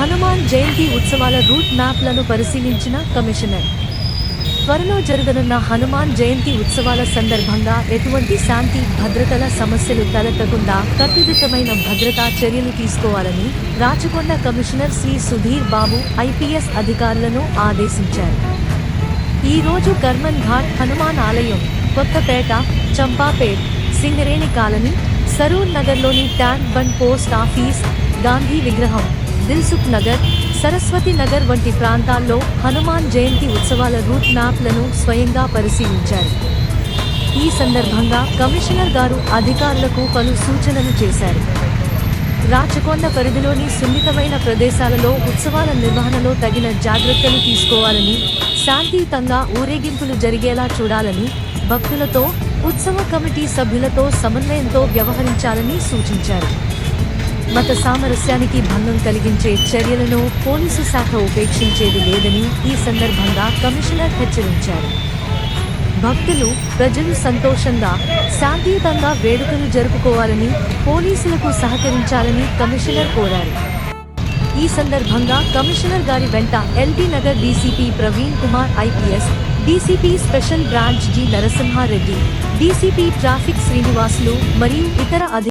హనుమాన్ జయంతి ఉత్సవాల రూట్ మ్యాప్లను పరిశీలించిన కమిషనర్. త్వరలో జరగనున్న హనుమాన్ జయంతి ఉత్సవాల సందర్భంగా ఎటువంటి శాంతి భద్రతల సమస్యలు తలెత్తకుండా కట్టుదిట్టమైన భద్రతా చర్యలు తీసుకోవాలని రాచకొండ కమిషనర్ శ్రీ సుధీర్ బాబు ఐపీఎస్ అధికారులను ఆదేశించారు. ఈ రోజు కర్మన్ ఘాట్ హనుమాన్ ఆలయం, కొత్తపేట, చంపాపేట్, సింగరేణి కాలనీ, సరూర్ నగర్లోని tank bund post office, Gandhi విగ్రహం, దిల్సుఖ్ నగర్, సరస్వతి నగర్ వంటి ప్రాంతాల్లో హనుమాన్ జయంతి ఉత్సవాల రూట్ మ్యాప్లను స్వయంగా పరిశీలించారు. ఈ సందర్భంగా కమిషనర్ గారు అధికారులకు పలు సూచనలు చేశారు. రాచకొండ పరిధిలోని సున్నితమైన ప్రదేశాలలో ఉత్సవాల నిర్వహణలో తగిన జాగ్రత్తలు తీసుకోవాలని, శాంతియుతంగా ఊరేగింపులు జరిగేలా చూడాలని, భక్తులతో, ఉత్సవ కమిటీ సభ్యులతో సమన్వయంతో వ్యవహరించాలని సూచించారు. మత సామరస్యానికి భంగం కలిగించే చర్యలను పోలీసు శాఖ ఉపేక్షించేది లేదని ఈ సందర్భంగా కమిషనర్ హెచ్చరించారు. భక్తులు, ప్రజలు సంతోషంగా, శాంతియుతంగా వేడుకలు జరుపుకోవాలని, పోలీసులకు సహకరించాలని కమిషనర్ కోరారు. ఈ సందర్భంగా కమిషనర్ గారి వెంట LB Nagar DCP Praveen Kumar IPS, DCP special branch G Narasimha Reddy, DCP traffic Srinivasulu మరియు ఇతర